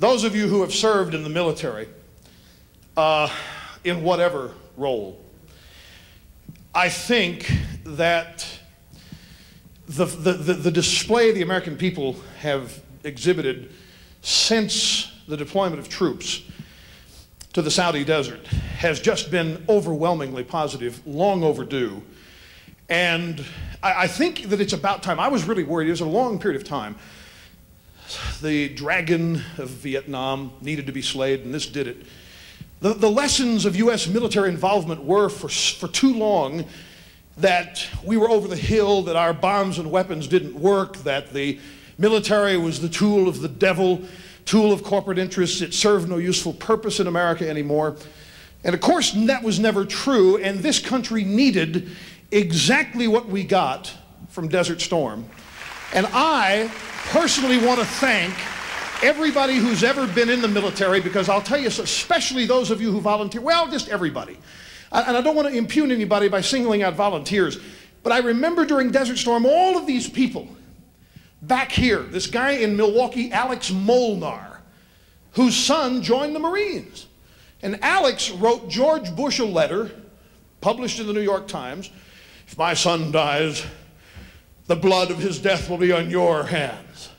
those of you who have served in the military, in whatever role, I think that the display the American people have exhibited since the deployment of troops to the Saudi desert has just been overwhelmingly positive, long overdue. And I think that it's about time. I was really worried. It was a long period of time. The dragon of Vietnam needed to be slayed, and this did it. The lessons of U.S. military involvement were for too long that we were over the hill, that our bombs and weapons didn't work, that the military was the tool of the devil, tool of corporate interests. It served no useful purpose in America anymore. And of course, that was never true, and this country needed exactly what we got from Desert Storm. And I personally want to thank everybody who's ever been in the military, because I'll tell you, especially those of you who volunteer, well, just everybody. And I don't want to impugn anybody by singling out volunteers, but I remember during Desert Storm, all of these people back here, this guy in Milwaukee, Alex Molnar, whose son joined the Marines. And Alex wrote George Bush a letter, published in the New York Times: "If my son dies, the blood of his death will be on your hands."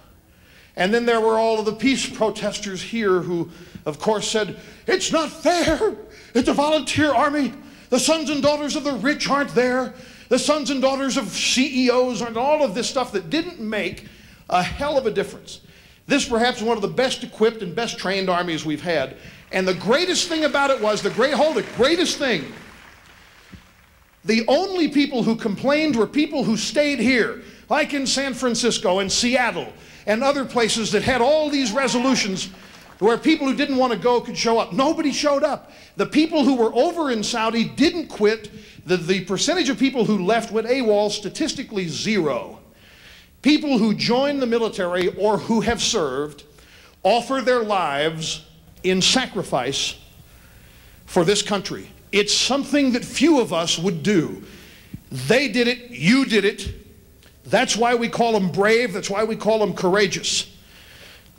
And then there were all of the peace protesters here who, of course, said, "It's not fair. It's a volunteer army. The sons and daughters of the rich aren't there. The sons and daughters of CEOs aren't," all of this stuff that didn't make a hell of a difference. This perhaps one of the best equipped and best trained armies we've had. And the greatest thing about it was, greatest thing, the only people who complained were people who stayed here, like in San Francisco and Seattle and other places that had all these resolutions where people who didn't want to go could show up. Nobody showed up. The people who were over in Saudi didn't quit. The percentage of people who left went AWOL, statistically zero. People who join the military or who have served offer their lives in sacrifice for this country. It's something that few of us would do. They did it, you did it. That's why we call them brave, that's why we call them courageous.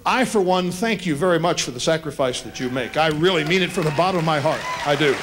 I, for one, thank you very much for the sacrifice that you make. I really mean it from the bottom of my heart. I do.